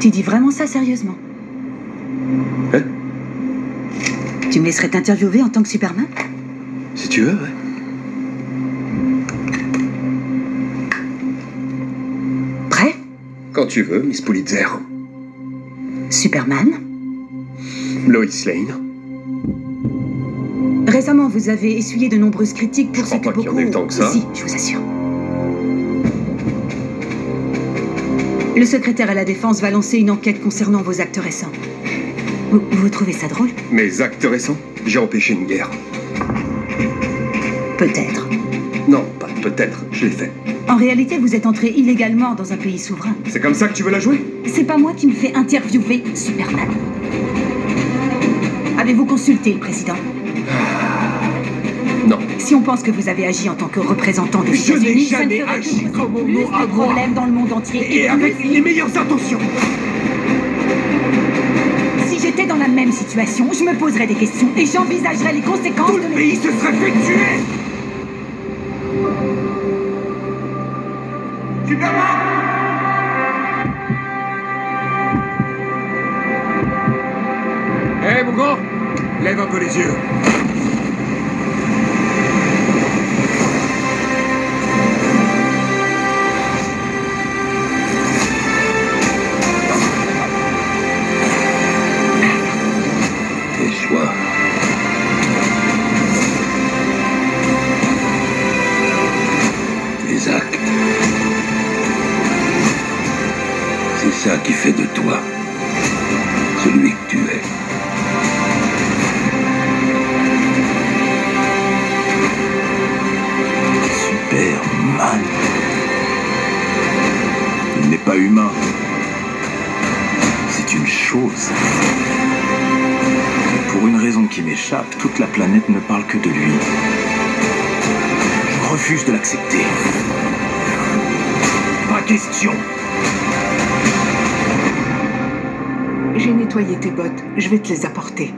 Tu dis vraiment ça sérieusement? Hein? Tu me laisserais t'interviewer en tant que Superman? Si tu veux, ouais. Prêt? Quand tu veux, Miss Pulitzer. Superman? Lois Lane. Récemment, vous avez essuyé de nombreuses critiques pour Je ce crois que pas qu'il y en beaucoup... ait tant que ça. Si, je vous assure. Le secrétaire à la Défense va lancer une enquête concernant vos actes récents. Vous trouvez ça drôle? Mes actes récents? J'ai empêché une guerre. Peut-être. Non, pas peut-être, je l'ai fait. En réalité, vous êtes entré illégalement dans un pays souverain. C'est comme ça que tu veux la jouer? C'est pas moi qui me fais interviewer, Superman. Avez-vous consulté le président? Non. Si on pense que vous avez agi en tant que représentant des Je n'ai États-Unis, ça ne jamais ferait agi que comme plus on a de problèmes dans le monde entier. Et avec les meilleures intentions. Si j'étais dans la même situation, je me poserais des questions et j'envisagerais les conséquences Tout de le mes... pays se serait fait tuer. Superman! Hé, mon grand! Lève un peu les yeux. Tes choix. Tes actes. C'est ça qui fait de toi celui que tu es. Superman. Il n'est pas humain. C'est une chose. Et pour une raison qui m'échappe, toute la planète ne parle que de lui. Je refuse de l'accepter. Pas question. J'ai nettoyé tes bottes. Je vais te les apporter.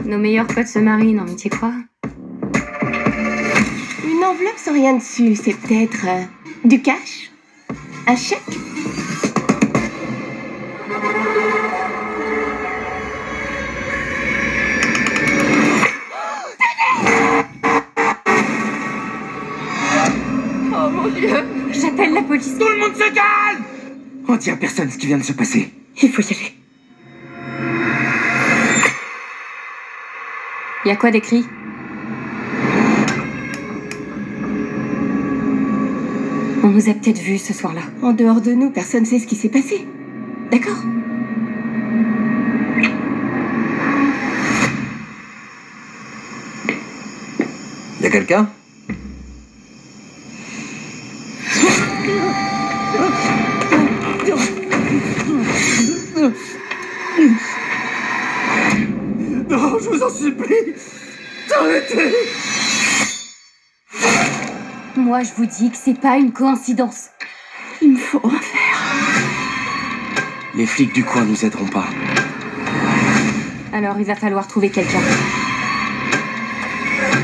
Nos meilleurs potes se marient, non mais t'y crois? Une enveloppe sans rien dessus, c'est peut-être du cash? Un chèque? Oh mon Dieu! J'appelle la police. Tout le monde se calme! On dit à personne ce qui vient de se passer. Il faut y aller. Y a quoi d'écrit? On nous a peut-être vus ce soir-là. En dehors de nous, personne ne sait ce qui s'est passé. D'accord? Y a quelqu'un? Non, je vous en supplie! Arrêtez! Moi, je vous dis que c'est pas une coïncidence. Il me faut en faire. Les flics du coin nous aideront pas. Alors, il va falloir trouver quelqu'un.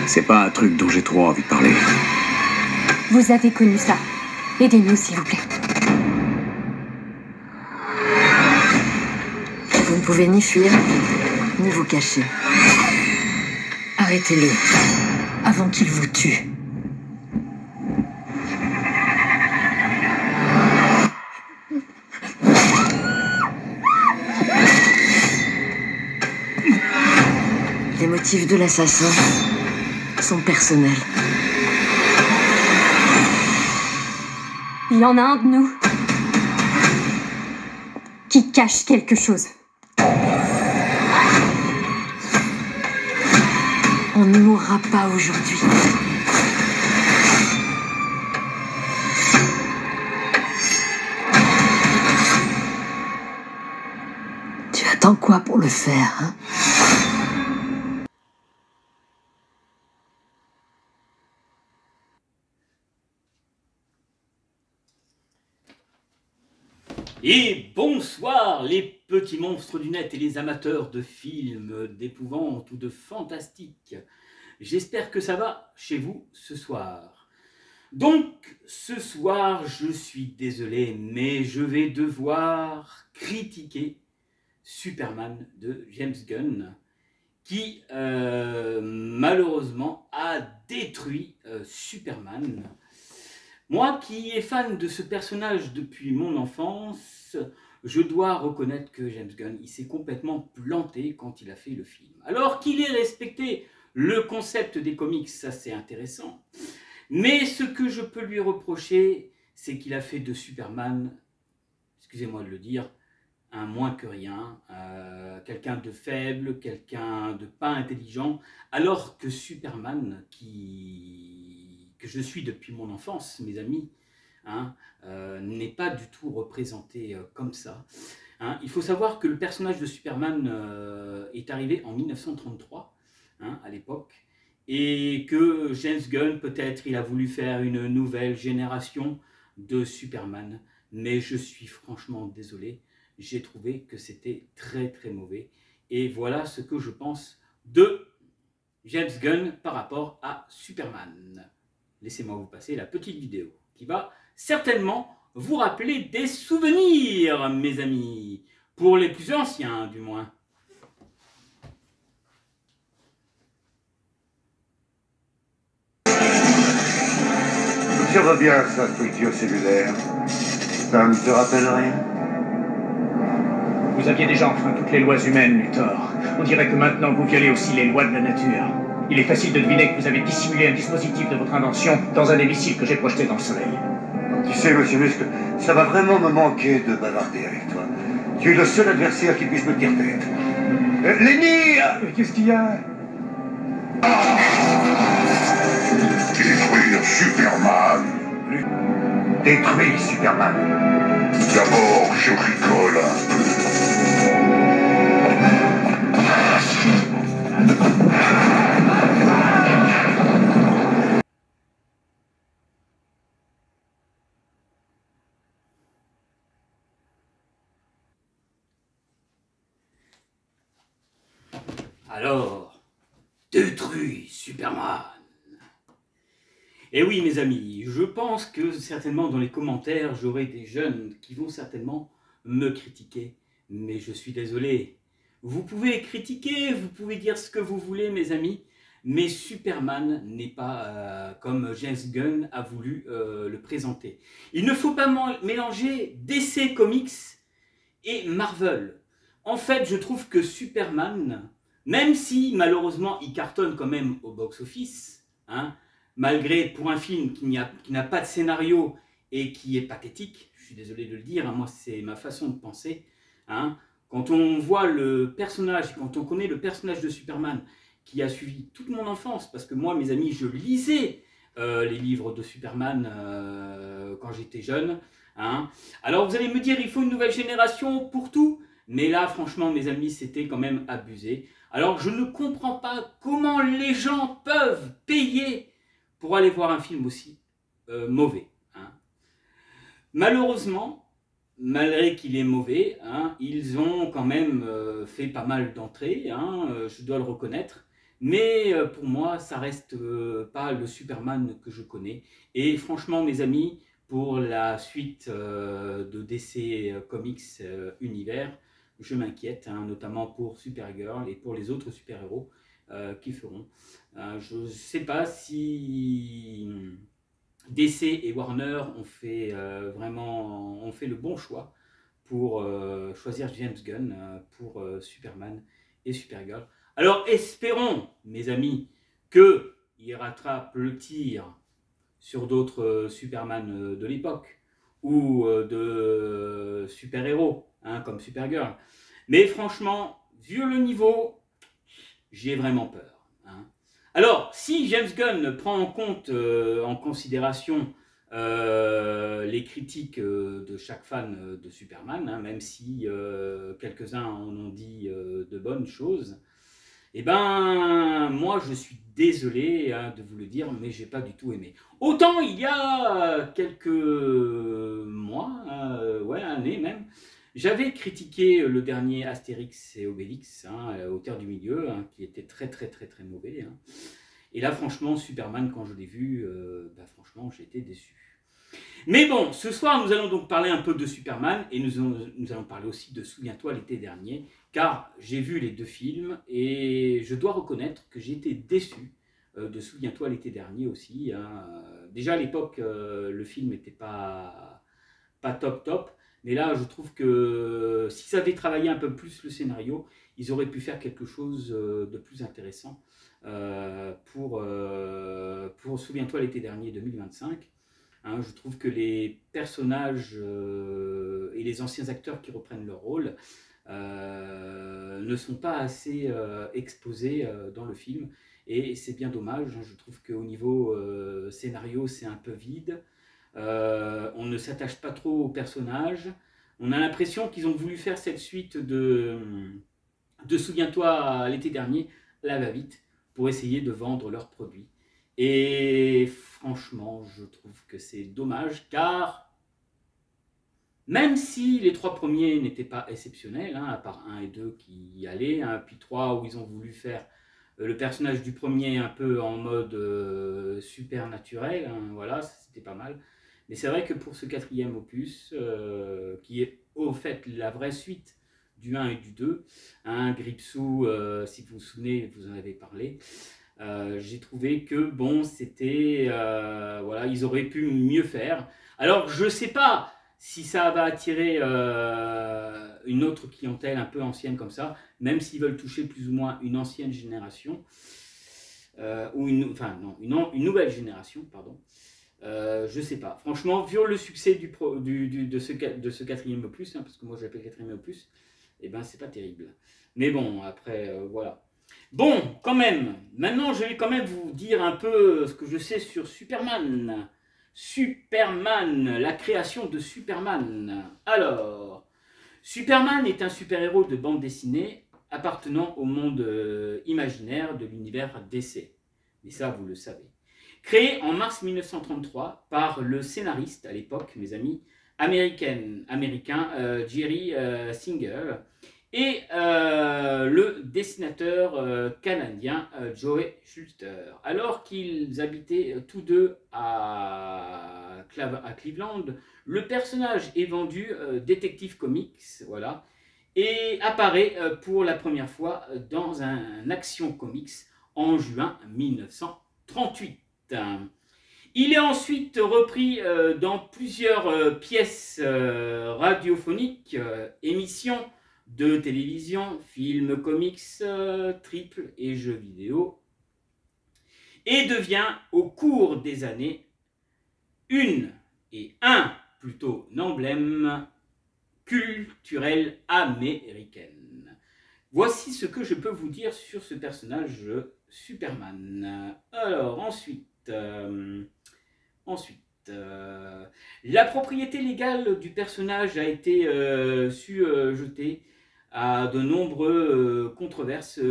C'est pas un truc dont j'ai trop envie de parler. Vous avez connu ça. Aidez-nous, s'il vous plaît. Vous ne pouvez ni fuir, ni vous cacher. Arrêtez-le, avant qu'il vous tue. Les motifs de l'assassin sont personnels. Il y en a un de nous qui cache quelque chose. On ne mourra pas aujourd'hui. t'attends quoi pour le faire, hein? Et bonsoir les petits monstres du net et les amateurs de films, d'épouvante ou de fantastique. J'espère que ça va chez vous ce soir. Donc ce soir, je suis désolé, mais je vais devoir critiquer Superman de James Gunn, qui malheureusement a détruit Superman. Moi qui est fan de ce personnage depuis mon enfance, je dois reconnaître que James Gunn, il s'est complètement planté quand il a fait le film. Alors qu'il ait respecté le concept des comics, ça c'est intéressant. Mais ce que je peux lui reprocher, c'est qu'il a fait de Superman, excusez-moi de le dire, un moins que rien, quelqu'un de faible, quelqu'un de pas intelligent, alors que Superman, que je suis depuis mon enfance, mes amis, hein, n'est pas du tout représenté comme ça. Hein. Il faut savoir que le personnage de Superman est arrivé en 1933, hein, à l'époque, et que James Gunn, peut-être, il a voulu faire une nouvelle génération de Superman, mais je suis franchement désolé, j'ai trouvé que c'était très très mauvais, et voilà ce que je pense de James Gunn par rapport à Superman. Laissez-moi vous passer la petite vidéo qui va certainement vous rappeler des souvenirs, mes amis, pour les plus anciens du moins. Observe bien sa structure cellulaire. Ça ne te rappelle rien? Vous aviez déjà enfreint toutes les lois humaines, Luthor. On dirait que maintenant vous violez aussi les lois de la nature. Il est facile de deviner que vous avez dissimulé un dispositif de votre invention dans un des missiles que j'ai projeté dans le soleil. Tu sais, monsieur Muscle, ça va vraiment me manquer de bavarder avec toi. Tu es le seul adversaire qui puisse me tenir tête. Lenny! Qu'est-ce qu'il y a? Détruire Superman. Détruis Superman. D'abord, je rigole un peu. Alors, détruis Superman. Et oui, mes amis, je pense que certainement dans les commentaires, j'aurai des jeunes qui vont certainement me critiquer. Mais je suis désolé. Vous pouvez critiquer, vous pouvez dire ce que vous voulez, mes amis, mais Superman n'est pas comme James Gunn a voulu le présenter. Il ne faut pas mélanger DC Comics et Marvel. En fait, je trouve que Superman, même si malheureusement il cartonne quand même au box-office, hein, malgré pour un film qui n'a pas de scénario et qui est pathétique, je suis désolé de le dire, hein, moi c'est ma façon de penser, hein, quand on voit le personnage, quand on connaît le personnage de Superman qui a suivi toute mon enfance, parce que moi mes amis je lisais les livres de Superman quand j'étais jeune, hein. Alors vous allez me dire il faut une nouvelle génération pour tout, mais là franchement mes amis c'était quand même abusé. Alors je ne comprends pas comment les gens peuvent payer pour aller voir un film aussi mauvais. Hein. Malheureusement, malgré qu'il est mauvais, hein, ils ont quand même fait pas mal d'entrées, hein, je dois le reconnaître. Mais pour moi, ça reste pas le Superman que je connais. Et franchement, mes amis, pour la suite de DC Comics Univers, je m'inquiète, hein, notamment pour Supergirl et pour les autres super-héros qui feront. Je ne sais pas si DC et Warner ont fait le bon choix pour choisir James Gunn pour Superman et Supergirl. Alors espérons, mes amis, qu'il rattrape le tir sur d'autres Superman de l'époque ou de super-héros, hein, comme Supergirl. Mais franchement, vu le niveau, j'ai vraiment peur. Hein. Alors, si James Gunn prend en considération les critiques de chaque fan de Superman, hein, même si quelques-uns en ont dit de bonnes choses. Eh ben, moi, je suis désolé hein, de vous le dire, mais j'ai pas du tout aimé. Autant il y a quelques mois, ouais, années même, j'avais critiqué le dernier Astérix et Obélix, hein, au Terre du Milieu, hein, qui était très mauvais. Hein. Et là, franchement, Superman, quand je l'ai vu, bah, franchement, j'ai été déçu. Mais bon, ce soir, nous allons donc parler un peu de Superman et nous allons parler aussi de Souviens-toi l'été dernier, car j'ai vu les deux films et je dois reconnaître que j'ai été déçu de Souviens-toi l'été dernier aussi. Hein. Déjà à l'époque, le film n'était pas top, mais là, je trouve que s'ils avaient travaillé un peu plus le scénario, ils auraient pu faire quelque chose de plus intéressant pour Souviens-toi l'été dernier 2025. Hein, je trouve que les personnages et les anciens acteurs qui reprennent leur rôle ne sont pas assez exposés dans le film. Et c'est bien dommage. Hein, je trouve qu'au niveau scénario, c'est un peu vide. On ne s'attache pas trop aux personnages. On a l'impression qu'ils ont voulu faire cette suite de Souviens-toi l'été dernier, la va-vite, pour essayer de vendre leurs produits. Et franchement, je trouve que c'est dommage, car même si les 3 premiers n'étaient pas exceptionnels, hein, à part 1 et 2 qui y allaient, hein, puis 3 où ils ont voulu faire le personnage du premier un peu en mode super naturel, hein, voilà, c'était pas mal. Mais c'est vrai que pour ce 4e opus, qui est au fait la vraie suite du 1 et du 2, hein, Gripsou, si vous vous souvenez, vous en avez parlé, j'ai trouvé que bon, c'était voilà, ils auraient pu mieux faire. Alors je sais pas si ça va attirer une autre clientèle un peu ancienne comme ça, même s'ils veulent toucher plus ou moins une ancienne génération ou une nouvelle génération, pardon. Je sais pas. Franchement, vu le succès de ce 4e opus, hein, parce que moi je l'appelle 4e opus, et ben c'est pas terrible. Mais bon, après voilà. Bon, quand même, maintenant je vais quand même vous dire un peu ce que je sais sur Superman. Superman, la création de Superman. Alors, Superman est un super-héros de bande dessinée appartenant au monde imaginaire de l'univers DC. Mais ça, vous le savez. Créé en mars 1933 par le scénariste, à l'époque, mes amis, américain Jerry Singer, et le dessinateur canadien Joe Shuster. Alors qu'ils habitaient tous deux à Cleveland, le personnage est vendu Detective Comics, voilà, et apparaît pour la première fois dans un Action Comics en juin 1938. Il est ensuite repris dans plusieurs pièces radiophoniques, émissions de télévision, films, comics, triples et jeux vidéo, et devient au cours des années un emblème culturel américain. Voici ce que je peux vous dire sur ce personnage Superman. Alors ensuite, la propriété légale du personnage a été jetée à de nombreuses controverses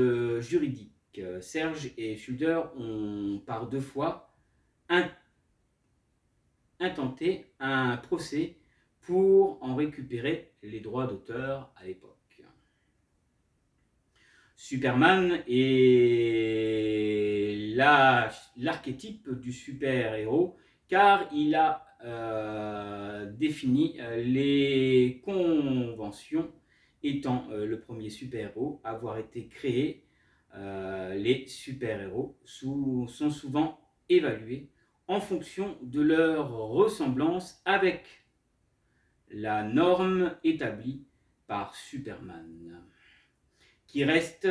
juridiques. Serge et Shuster ont par 2 fois intenté un procès pour en récupérer les droits d'auteur à l'époque. Superman est l'archétype du super-héros, car il a défini les conventions étant le premier super-héros à avoir été créé. Les super-héros sont souvent évalués en fonction de leur ressemblance avec la norme établie par Superman, qui reste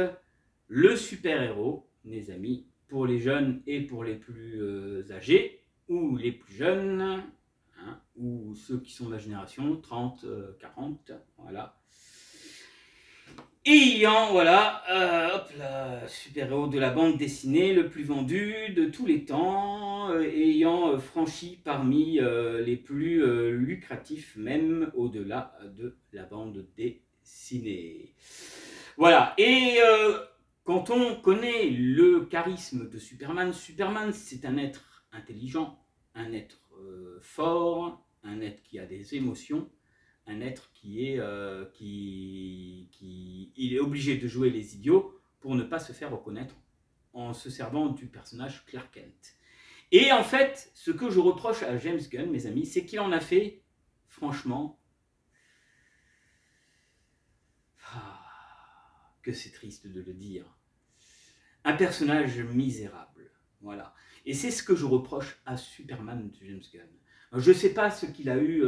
le super-héros, mes amis, pour les jeunes et pour les plus âgés, ou les plus jeunes, hein, ou ceux qui sont de ma génération, 30, 40, voilà. Ayant, voilà, hop là, super-héros de la bande dessinée le plus vendu de tous les temps, ayant franchi parmi les plus lucratifs, même au-delà de la bande dessinée. Voilà, et quand on connaît le charisme de Superman, Superman c'est un être intelligent, un être fort, un être qui a des émotions, un être qui est, il est obligé de jouer les idiots pour ne pas se faire reconnaître en se servant du personnage Clark Kent. Et en fait, ce que je reproche à James Gunn, mes amis, c'est qu'il en a fait, franchement, que c'est triste de le dire, un personnage misérable. Voilà. Et c'est ce que je reproche à Superman de James Gunn. Je ne sais pas ce qu'il a eu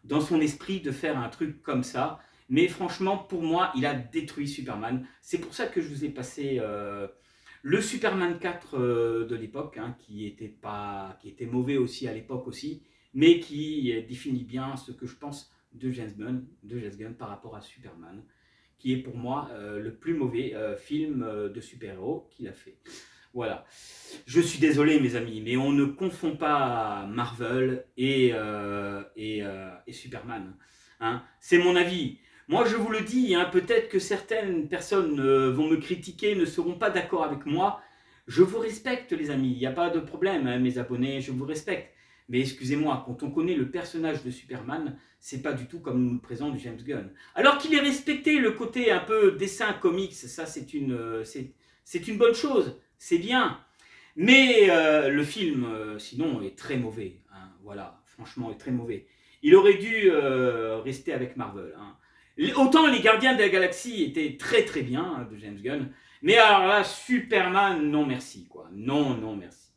dans son esprit de faire un truc comme ça, mais franchement, pour moi, il a détruit Superman. C'est pour ça que je vous ai passé le Superman 4 de l'époque, hein, qui était mauvais aussi à l'époque aussi, mais qui définit bien ce que je pense de James Gunn par rapport à Superman, qui est pour moi le plus mauvais film de super-héros qu'il a fait. Voilà. Je suis désolé, mes amis, mais on ne confond pas Marvel et Superman. Hein. C'est mon avis. Moi, je vous le dis, hein, peut-être que certaines personnes vont me critiquer, ne seront pas d'accord avec moi. Je vous respecte, les amis. Il n'y a pas de problème, hein, mes abonnés, je vous respecte. Mais excusez-moi, quand on connaît le personnage de Superman, c'est pas du tout comme nous le présente James Gunn. Alors qu'il est respecté, le côté un peu dessin comics, ça c'est une bonne chose. C'est bien, mais le film, sinon, est très mauvais. Hein, voilà, franchement, est très mauvais. Il aurait dû rester avec Marvel. Hein. Autant les Gardiens de la Galaxie étaient très très bien, hein, de James Gunn, mais alors là, Superman, non merci, quoi. Non, non merci.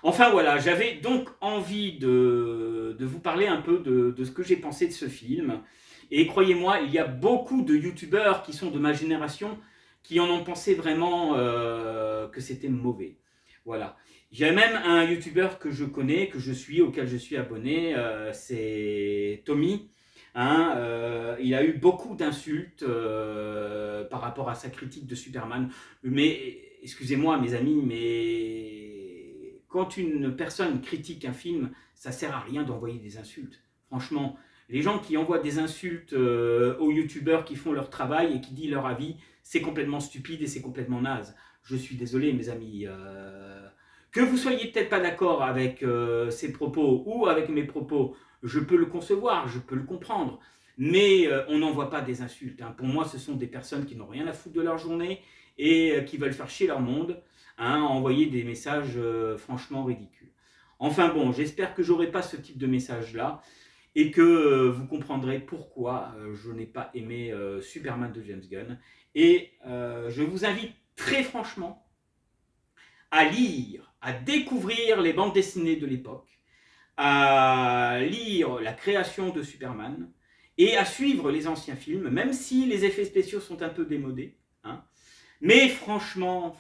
Enfin voilà, j'avais donc envie de vous parler un peu de ce que j'ai pensé de ce film. Et croyez-moi, il y a beaucoup de youtubeurs qui sont de ma génération qui en ont pensé vraiment que c'était mauvais. Voilà. J'ai même un youtubeur que je connais, que je suis, auquel je suis abonné, c'est Tommy. Hein, il a eu beaucoup d'insultes par rapport à sa critique de Superman. Mais, excusez-moi mes amis, mais quand une personne critique un film, ça sert à rien d'envoyer des insultes. Franchement, les gens qui envoient des insultes aux youtubeurs qui font leur travail et qui disent leur avis, c'est complètement stupide et c'est complètement naze. Je suis désolé, mes amis. Que vous soyez peut-être pas d'accord avec ces propos ou avec mes propos, je peux le concevoir, je peux le comprendre. Mais on n'envoie pas des insultes. Hein. Pour moi, ce sont des personnes qui n'ont rien à foutre de leur journée et qui veulent faire chier leur monde, hein, envoyer des messages franchement ridicules. Enfin bon, j'espère que j'aurai pas ce type de message-là. Et que vous comprendrez pourquoi je n'ai pas aimé Superman de James Gunn. Et je vous invite très franchement à lire, à découvrir les bandes dessinées de l'époque, à lire la création de Superman et à suivre les anciens films, même si les effets spéciaux sont un peu démodés. Hein. Mais franchement,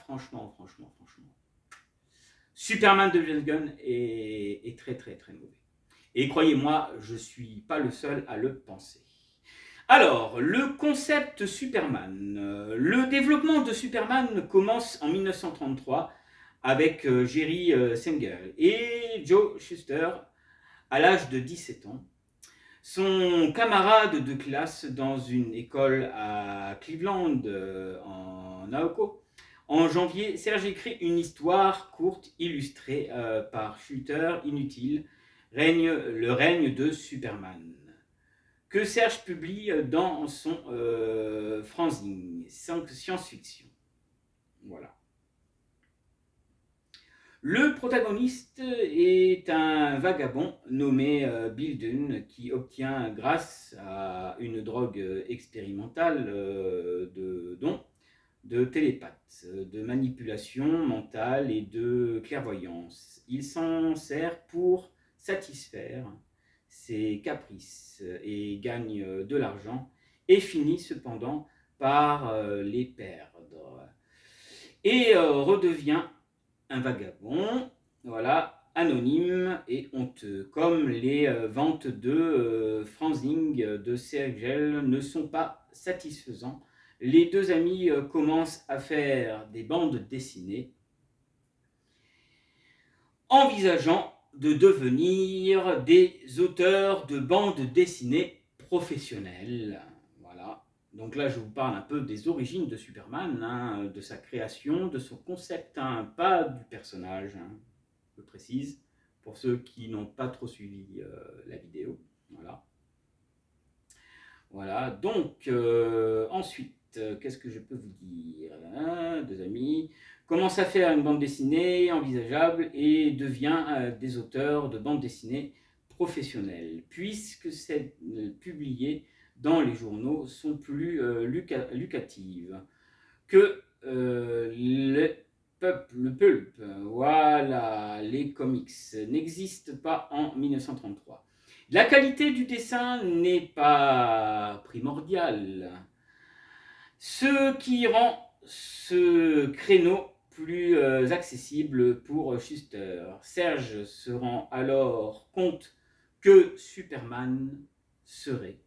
Superman de James Gunn est très très très mauvais. Et croyez-moi, je ne suis pas le seul à le penser. Alors, le concept Superman. Le développement de Superman commence en 1933 avec Jerry Siegel et Joe Shuster à l'âge de 17 ans. Son camarade de classe dans une école à Cleveland, en Ohio. En janvier, Serge écrit une histoire courte illustrée par Shuster, inutile, le règne de Superman, que Serge publie dans son fanzine science-fiction. Voilà. Le protagoniste est un vagabond nommé Bill Dunn qui obtient, grâce à une drogue expérimentale de dons, de télépathe, de manipulation mentale et de clairvoyance. Il s'en sert pour satisfaire ses caprices et gagne de l'argent et finit cependant par les perdre. Et redevient un vagabond, voilà, anonyme et honteux. Comme les ventes de fanzine de Sergel ne sont pas satisfaisant, les deux amis commencent à faire des bandes dessinées, envisageant de devenir des auteurs de bandes dessinées professionnels. Voilà. Donc là, je vous parle un peu des origines de Superman, hein, de sa création, de son concept, hein, pas du personnage, hein, je précise, pour ceux qui n'ont pas trop suivi la vidéo. Voilà. Voilà, donc ensuite, qu'est-ce que je peux vous dire? Deux amis commencent à faire une bande dessinée envisageable et devient des auteurs de bandes dessinées professionnels, puisque c'est publié dans les journaux sont plus lucratives que le pulp. Voilà, les comics n'existent pas en 1933. La qualité du dessin n'est pas primordiale. Ce qui rend ce créneau plus accessible pour Shuster. Serge se rend alors compte que Superman serait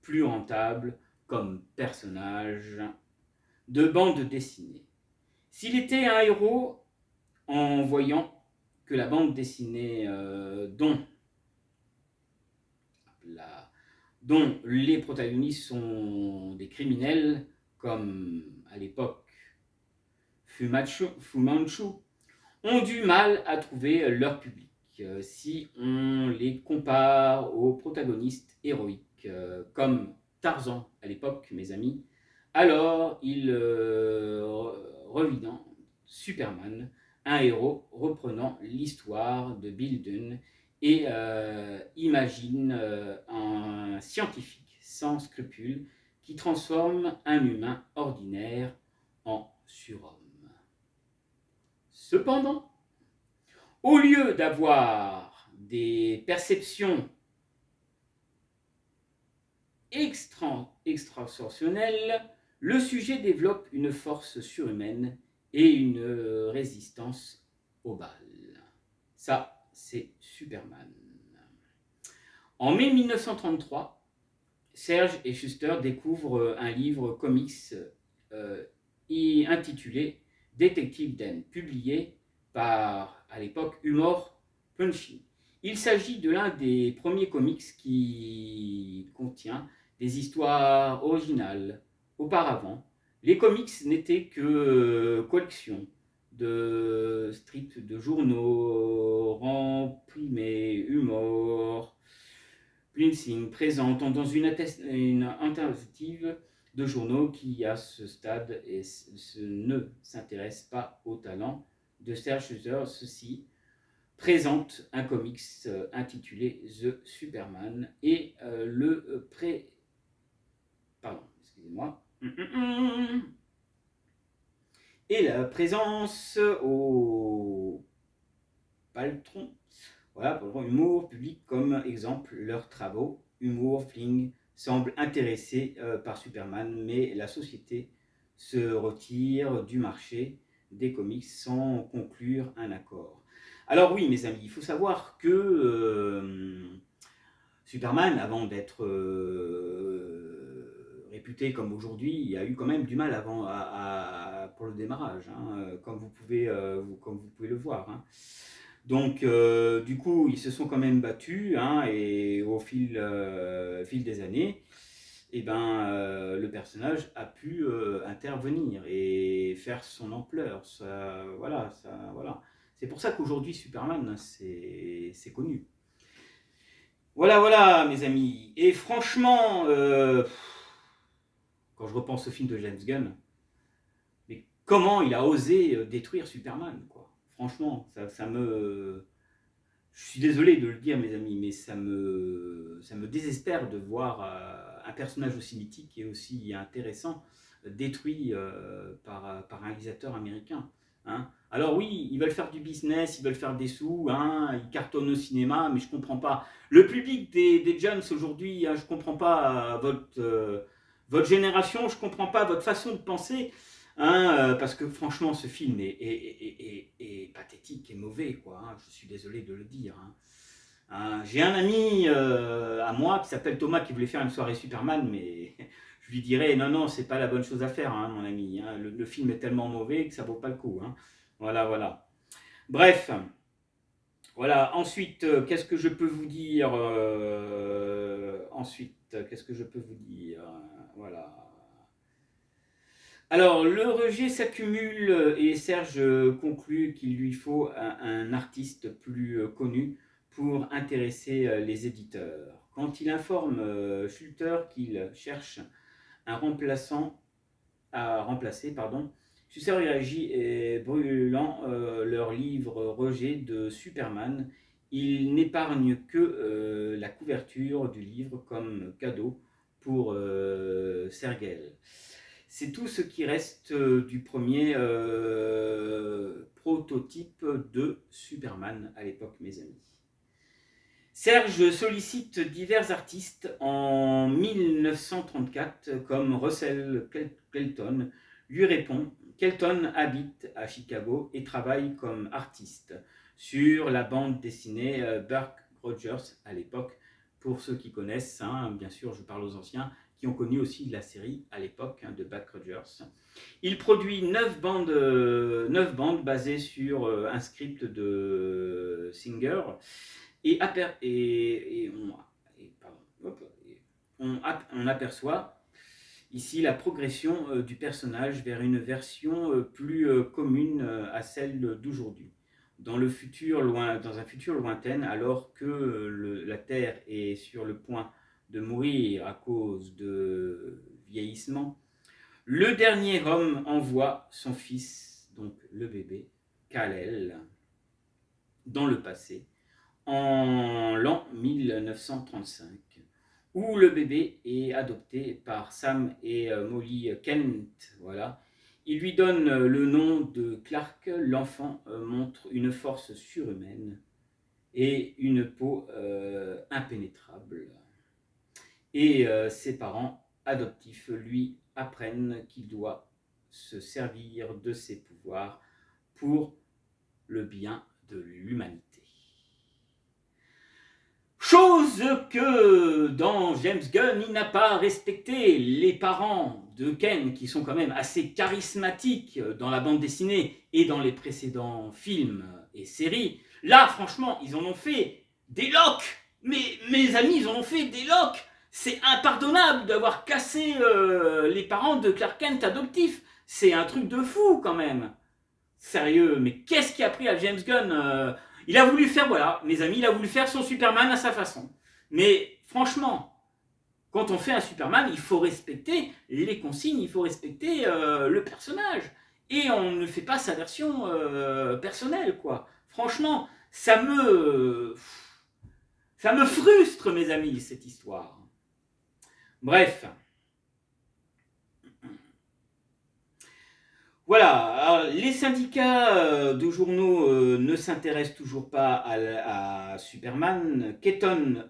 plus rentable comme personnage de bande dessinée. S'il était un héros, en voyant que la bande dessinée dont les protagonistes sont des criminels, comme à l'époque Fu Manchu, ont du mal à trouver leur public. Si on les compare aux protagonistes héroïques, comme Tarzan à l'époque, mes amis, alors il revidant Superman, un héros reprenant l'histoire de Bill Dunn et imagine un scientifique sans scrupules qui transforme un humain ordinaire en surhomme. Cependant, au lieu d'avoir des perceptions extrasensorielles, le sujet développe une force surhumaine et une résistance aux balles. Ça, c'est Superman. En mai 1933, Serge et Shuster découvrent un livre comics intitulé Detective Dan, publié par, à l'époque, Humor Punchy. Il s'agit de l'un des premiers comics qui contient des histoires originales. Auparavant, les comics n'étaient que collections de strips de journaux remprimés, Humor, Plinsing, présentant dans une alternative de journaux qui, à ce stade, ne s'intéresse pas au talent de Serge Shuster. Ceci présente un comics intitulé The Superman et et la présence au Paltron, voilà, pour Humour public comme exemple leurs travaux. Humour Fling semble intéressé par Superman, mais la société se retire du marché des comics sans conclure un accord. Alors oui, mes amis, il faut savoir que Superman, avant d'être réputé comme aujourd'hui, il a eu quand même du mal pour le démarrage, hein, comme vous pouvez le voir. Hein. Donc, du coup, ils se sont quand même battus, hein, et au fil des années, le personnage a pu intervenir et faire son ampleur. Voilà. C'est pour ça qu'aujourd'hui, Superman, c'est connu. Voilà, mes amis. Et franchement, quand je repense au film de James Gunn, mais comment il a osé détruire Superman, quoi. Franchement, je suis désolé de le dire, mes amis, mais ça me désespère de voir un personnage aussi mythique et aussi intéressant détruit par un réalisateur américain. Hein. Alors oui, ils veulent faire du business, ils veulent faire des sous, hein, ils cartonnent au cinéma, mais je ne comprends pas. Le public des jeunes aujourd'hui, hein, je ne comprends pas votre génération, je ne comprends pas votre façon de penser. Hein, parce que franchement, ce film est pathétique et mauvais, quoi. Hein, je suis désolé de le dire. Hein. Hein. J'ai un ami à moi qui s'appelle Thomas qui voulait faire une soirée Superman, mais je lui dirais non, non, c'est pas la bonne chose à faire, hein, mon ami. Hein. Le film est tellement mauvais que ça vaut pas le coup. Hein. Voilà, voilà. Bref. Voilà, ensuite, qu'est-ce que je peux vous dire qu'est-ce que je peux vous dire Voilà. Alors, le rejet s'accumule et Serge conclut qu'il lui faut un artiste plus connu pour intéresser les éditeurs. Quand il informe Schuster qu'il cherche un remplaçant à remplacer, Schuster réagit et brûlant leur livre rejet de Superman. Il n'épargne que la couverture du livre comme cadeau pour Sergel. C'est tout ce qui reste du premier prototype de Superman à l'époque, mes amis. Serge sollicite divers artistes en 1934 comme Russell Kelton lui répond. Kelton habite à Chicago et travaille comme artiste sur la bande dessinée Buck Rogers à l'époque. Pour ceux qui connaissent, hein, bien sûr je parle aux anciens, qui ont connu aussi la série à l'époque hein, de Buck Rogers. Il produit 9 bandes basées sur un script de Singer et on aperçoit ici la progression du personnage vers une version plus commune à celle d'aujourd'hui. Dans un futur lointain, alors que la Terre est sur le point de mourir à cause de vieillissement, le dernier homme envoie son fils, donc le bébé, Kal-El, dans le passé, en l'an 1935. Où le bébé est adopté par Sam et Molly Kent. Voilà. Il lui donne le nom de Clark. L'enfant montre une force surhumaine et une peau impénétrable. Et ses parents adoptifs lui apprennent qu'il doit se servir de ses pouvoirs pour le bien de l'humanité. Chose que dans James Gunn, il n'a pas respecté. Les parents de Ken, qui sont quand même assez charismatiques dans la bande dessinée et dans les précédents films et séries, là, franchement, ils en ont fait des loques. Mais mes amis, ils en ont fait des loques. C'est impardonnable d'avoir cassé les parents de Clark Kent adoptif. C'est un truc de fou, quand même. Sérieux, mais qu'est-ce qui a pris à James Gunn il a voulu faire, voilà, mes amis, il a voulu faire son Superman à sa façon. Mais franchement, quand on fait un Superman, il faut respecter les consignes, il faut respecter le personnage. Et on ne fait pas sa version personnelle, quoi. Franchement, ça me frustre, mes amis, cette histoire. Bref. Voilà, les syndicats de journaux ne s'intéressent toujours pas à Superman. Keaton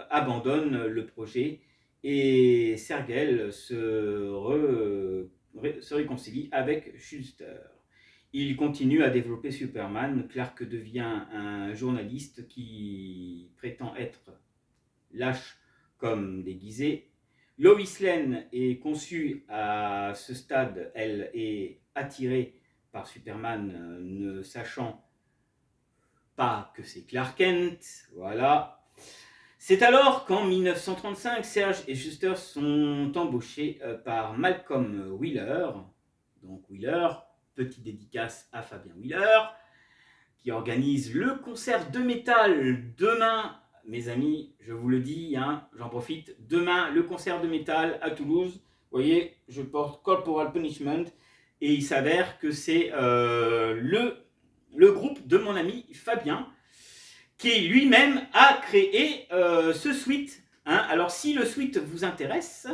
abandonne le projet et Sergel se réconcilie avec Schuster. Il continue à développer Superman. Clark devient un journaliste qui prétend être lâche comme déguisé. Lois Lane est conçue à ce stade, elle est attirée par Superman, ne sachant pas que c'est Clark Kent, voilà. C'est alors qu'en 1935, Serge et Schuster sont embauchés par Malcolm Wheeler, donc Wheeler, petite dédicace à Fabien Wheeler, qui organise le concert de métal demain. Mes amis, je vous le dis, hein, j'en profite, demain, le concert de métal à Toulouse. Vous voyez, je porte Corporal Punishment et il s'avère que c'est le groupe de mon ami Fabien qui lui-même a créé ce suite. Hein. Alors, si le suite vous intéresse,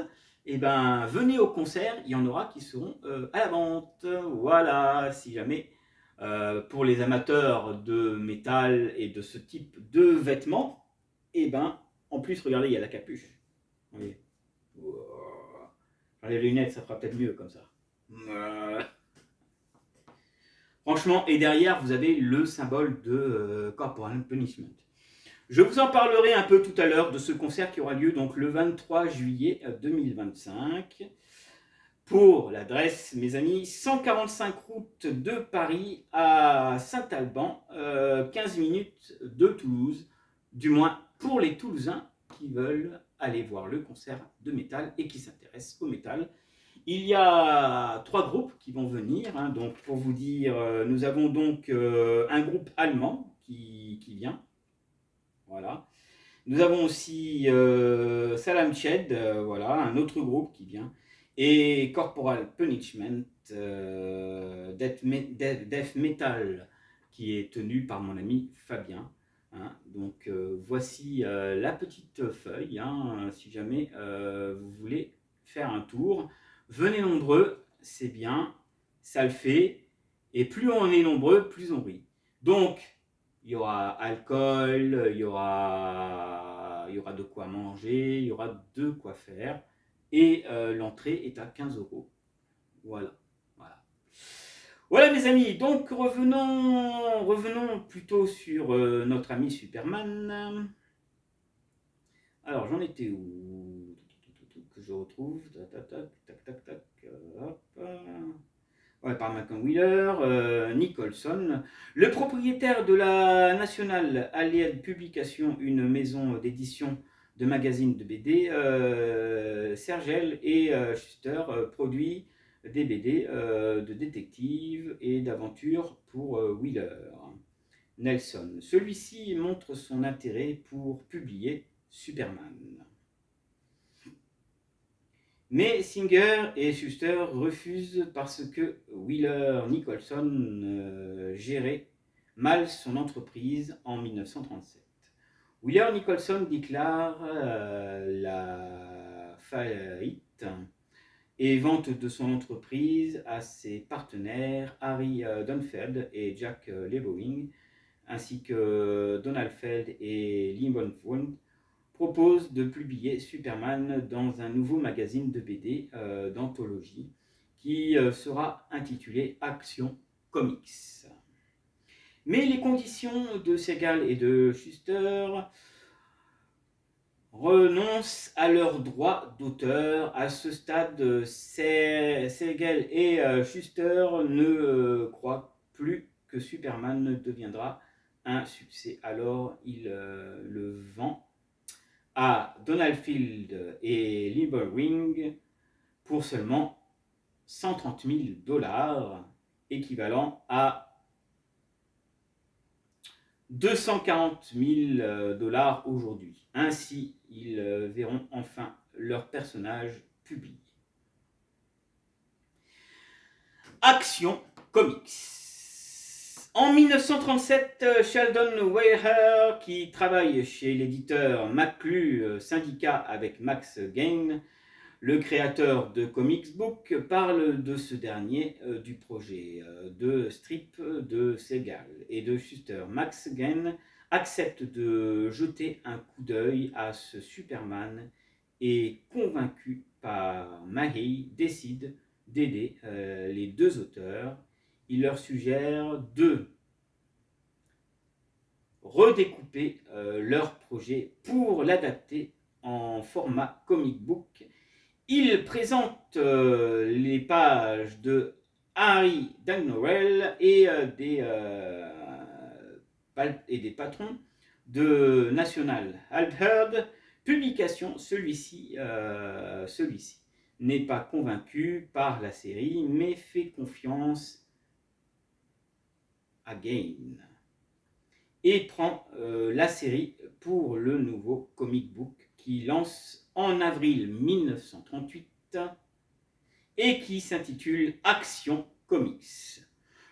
eh ben, venez au concert, il y en aura qui seront à la vente. Voilà, si jamais, pour les amateurs de métal et de ce type de vêtements, et ben, en plus, regardez, il y a la capuche. Vous voyez. Les lunettes, ça fera peut-être mieux comme ça. Franchement, et derrière, vous avez le symbole de Corporal Punishment. Je vous en parlerai un peu tout à l'heure de ce concert qui aura lieu donc le 23 juillet 2025. Pour l'adresse, mes amis, 145 route de Paris à Saint-Alban, 15 minutes de Toulouse, du moins pour les Toulousains qui veulent aller voir le concert de métal et qui s'intéressent au métal. Il y a 3 groupes qui vont venir, hein, donc pour vous dire, nous avons donc un groupe allemand qui vient, voilà. Nous avons aussi Salam Shed, voilà, un autre groupe qui vient, et Corporal Punishment, death metal, qui est tenu par mon ami Fabien. Hein. Donc voici la petite feuille, hein, si jamais vous voulez faire un tour. Venez nombreux, c'est bien, ça le fait, et plus on est nombreux, plus on rit. Donc, il y aura alcool, il y aura de quoi manger, il y aura de quoi faire, et l'entrée est à 15 €. Voilà, voilà. Voilà mes amis, donc revenons plutôt sur notre ami Superman. Alors, j'en étais où? Que je retrouve, hop. Ouais, par Macon Wheeler, Nicholson, le propriétaire de la National Allied Publication, une maison d'édition de magazines de BD, Sergel et Schuster produit des BD de détectives et d'aventures pour Wheeler. Nelson, celui-ci montre son intérêt pour publier Superman. Mais Singer et Schuster refusent parce que Wheeler-Nicholson gérait mal son entreprise en 1937. Wheeler-Nicholson déclare la faillite et vente de son entreprise à ses partenaires Harry Dunfeld et Jack Lebowing, ainsi que Donald Feld et Lyman Wund, propose de publier Superman dans un nouveau magazine de BD d'anthologie qui sera intitulé Action Comics. Mais les conditions de Segal et de Schuster renoncent à leurs droits d'auteur. À ce stade, Segal et Schuster ne croient plus que Superman deviendra un succès. Alors il le vend à Donald Field et Lieberwing pour seulement 130 000 $, équivalent à 240 000 $ aujourd'hui. Ainsi, ils verront enfin leur personnage publié. Action Comics. En 1937, Sheldon Weir, qui travaille chez l'éditeur McClure Syndicat avec Max Gain, le créateur de Comics Book, parle de ce dernier du projet de strip de Segal et de Schuster. Max Gain accepte de jeter un coup d'œil à ce Superman et, convaincu par Mahey, décide d'aider les deux auteurs. Il leur suggère de redécouper leur projet pour l'adapter en format comic book. Il présente les pages de Harry Dagnall et des patrons de National Alfred Publication. Celui-ci n'est pas convaincu par la série, mais fait confiance à Gain et prend la série pour le nouveau comic book qui lance en avril 1938 et qui s'intitule Action Comics.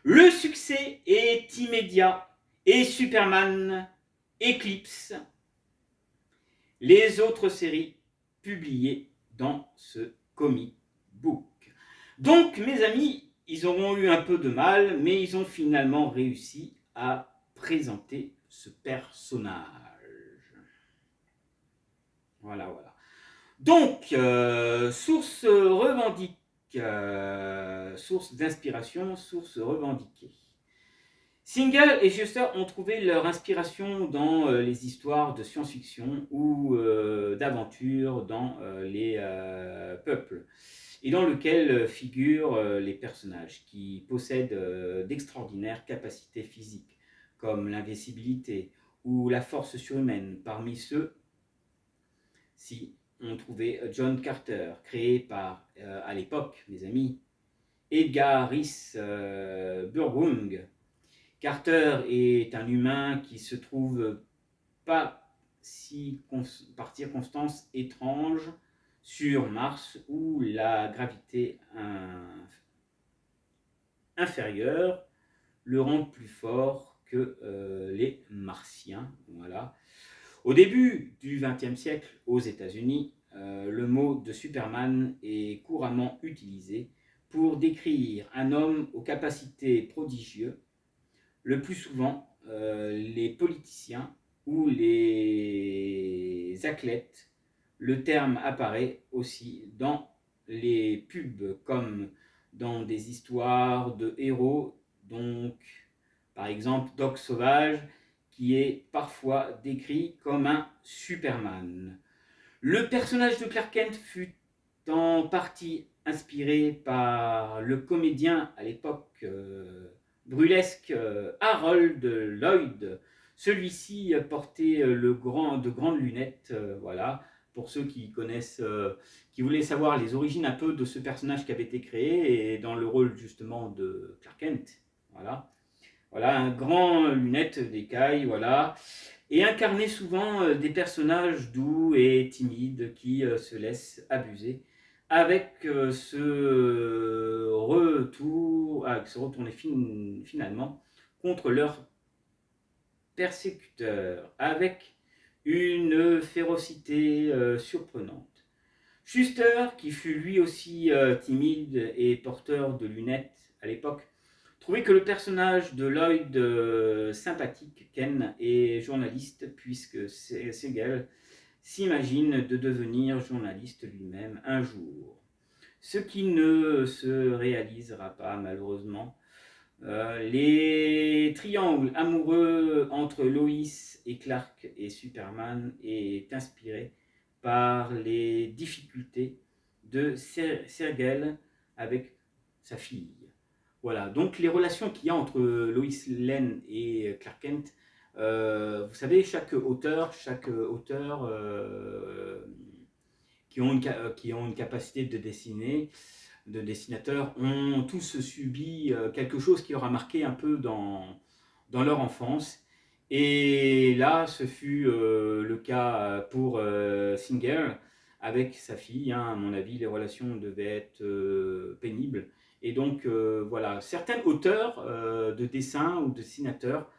Le succès est immédiat et Superman éclipse les autres séries publiées dans ce comic book. Donc mes amis, ils auront eu un peu de mal, mais ils ont finalement réussi à présenter ce personnage. Voilà, voilà. Donc, source revendique, source d'inspiration, source revendiquée. Singer et Shuster ont trouvé leur inspiration dans les histoires de science-fiction ou d'aventure dans les peuples, et dans lequel figurent les personnages qui possèdent d'extraordinaires capacités physiques, comme l'invincibilité ou la force surhumaine. Parmi ceux-ci, on trouvait John Carter, créé par, à l'époque, mes amis, Edgar Rice Burroughs. Carter est un humain qui se trouve pas si par circonstances étranges sur Mars, où la gravité inférieure le rend plus fort que les Martiens. Voilà. Au début du XXe siècle, aux États-Unis, le mot de Superman est couramment utilisé pour décrire un homme aux capacités prodigieuses. Le plus souvent, les politiciens ou les athlètes. Le terme apparaît aussi dans les pubs comme dans des histoires de héros, donc par exemple Doc Sauvage, qui est parfois décrit comme un Superman. Le personnage de Clark Kent fut en partie inspiré par le comédien à l'époque burlesque Harold Lloyd. Celui-ci portait de grandes lunettes, voilà, pour ceux qui connaissent, qui voulaient savoir les origines un peu de ce personnage qui avait été créé, et dans le rôle justement de Clark Kent, voilà. Voilà, un grand lunettes d'écaille, voilà, et incarnait souvent des personnages doux et timides qui se laissent abuser, avec se retourner finalement contre leur persécuteur, avec une férocité surprenante. Shuster, qui fut lui aussi timide et porteur de lunettes à l'époque, trouvait que le personnage de Lloyd sympathique, Ken, est journaliste, puisque Siegel s'imagine de devenir journaliste lui-même un jour. Ce qui ne se réalisera pas, malheureusement. Les triangles amoureux entre Lois et Clark et Superman est inspiré par les difficultés de Siegel avec sa fille. Voilà, donc les relations qu'il y a entre Lois Lane et Clark Kent, vous savez, chaque auteur qui ont une capacité de dessiner, de dessinateurs, ont tous subi quelque chose qui leur a marqué un peu dans leur enfance. Et là, ce fut le cas pour Singer avec sa fille. À mon avis, les relations devaient être pénibles. Et donc, voilà, certains auteurs de dessins ou de dessinateurs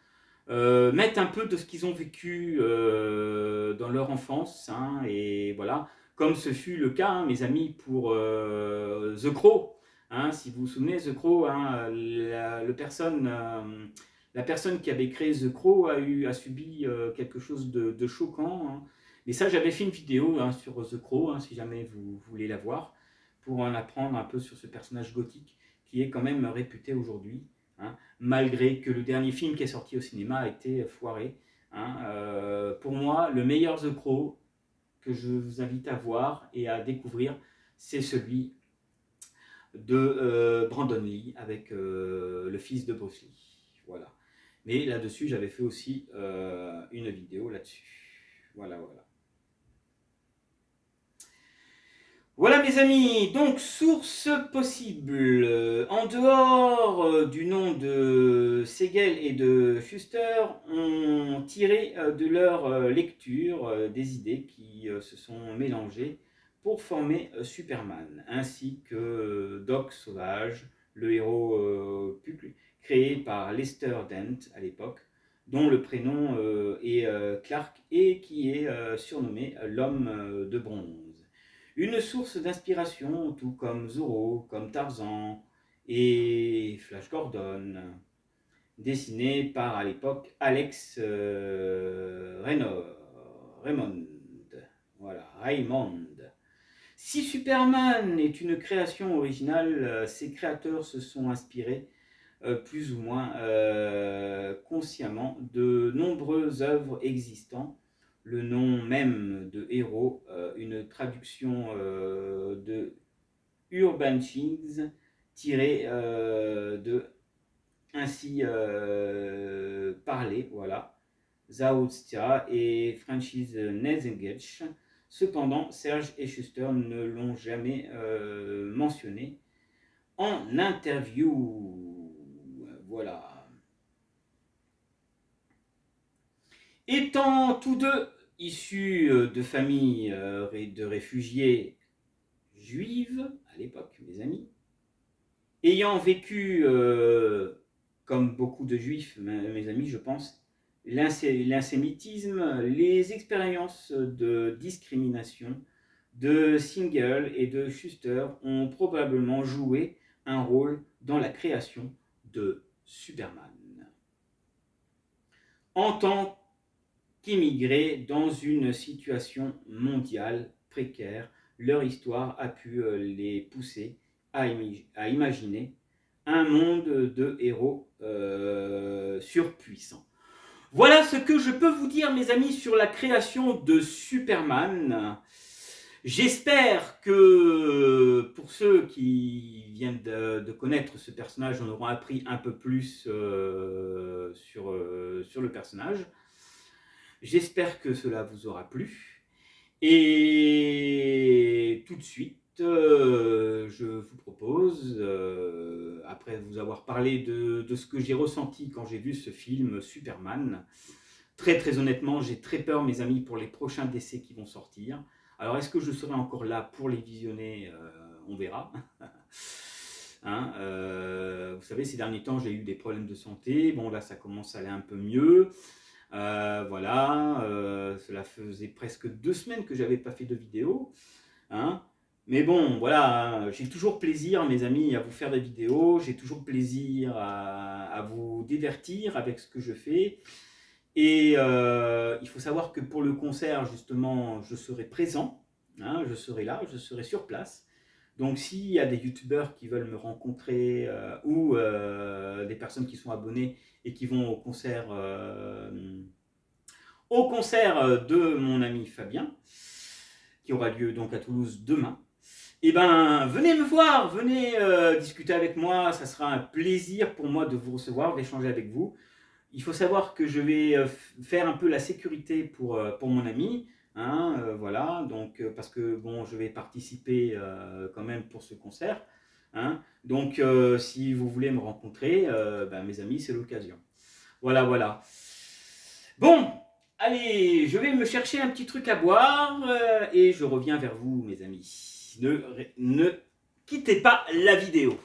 mettent un peu de ce qu'ils ont vécu dans leur enfance, et voilà, comme ce fut le cas, mes amis, pour The Crow, si vous vous souvenez, The Crow, la personne qui avait créé The Crow a subi quelque chose de choquant, mais ça, j'avais fait une vidéo sur The Crow, si jamais vous voulez la voir, pour en apprendre un peu sur ce personnage gothique qui est quand même réputé aujourd'hui, malgré que le dernier film qui est sorti au cinéma a été foiré. Pour moi, le meilleur The Crow que je vous invite à voir et à découvrir, c'est celui de Brandon Lee avec le fils de Bruce Lee. Voilà. Mais là-dessus, j'avais fait aussi une vidéo là-dessus. Voilà, voilà. Voilà mes amis, donc sources possibles. En dehors du nom de Siegel et de Shuster, ont tiré de leur lecture des idées qui se sont mélangées pour former Superman, ainsi que Doc Sauvage, le héros créé par Lester Dent à l'époque, dont le prénom est Clark et qui est surnommé l'homme de bronze. Une source d'inspiration, tout comme Zorro, comme Tarzan et Flash Gordon, dessiné par à l'époque Alex Raymond. Voilà, Raymond. Si Superman est une création originale, ses créateurs se sont inspirés plus ou moins consciemment de nombreuses œuvres existantes. Le nom même de héros, une traduction de Urban Things tiré de ainsi parler, voilà, Zhao Zia et Francis Nezengetch. Cependant, Serge et Schuster ne l'ont jamais mentionné en interview. Voilà. Étant tous deux issus de familles de réfugiés juives, à l'époque, mes amis, ayant vécu, comme beaucoup de juifs, mes amis, je pense, l'antisémitisme, les expériences de discrimination de Singer et de Schuster ont probablement joué un rôle dans la création de Superman. En tant qu'immigrés dans une situation mondiale précaire, leur histoire a pu les pousser à imaginer un monde de héros surpuissants. Voilà ce que je peux vous dire, mes amis, sur la création de Superman. J'espère que pour ceux qui viennent de connaître ce personnage, on aura appris un peu plus sur le personnage. J'espère que cela vous aura plu. Et tout de suite, je vous propose, après vous avoir parlé de ce que j'ai ressenti quand j'ai vu ce film Superman, très honnêtement, j'ai très peur, mes amis, pour les prochains décès qui vont sortir. Alors, est-ce que je serai encore là pour les visionner? On verra. Hein, vous savez, ces derniers temps, j'ai eu des problèmes de santé. Bon, là, ça commence à aller un peu mieux. Voilà, cela faisait presque 2 semaines que j'avais pas fait de vidéo. Hein. Mais bon, voilà, j'ai toujours plaisir, mes amis, à vous faire des vidéos. J'ai toujours plaisir à vous divertir avec ce que je fais. Et il faut savoir que pour le concert, justement, je serai présent, hein, je serai là, je serai sur place. Donc s'il y a des youtubeurs qui veulent me rencontrer ou des personnes qui sont abonnées et qui vont au concert de mon ami Fabien, qui aura lieu donc à Toulouse demain, eh ben venez me voir, venez discuter avec moi, ça sera un plaisir pour moi de vous recevoir, d'échanger avec vous. Il faut savoir que je vais faire un peu la sécurité pour mon ami, hein, voilà, donc parce que bon, je vais participer quand même pour ce concert, hein, donc si vous voulez me rencontrer, ben, mes amis, c'est l'occasion. Voilà, voilà. Bon, allez, je vais me chercher un petit truc à boire et je reviens vers vous, mes amis. Ne quittez pas la vidéo.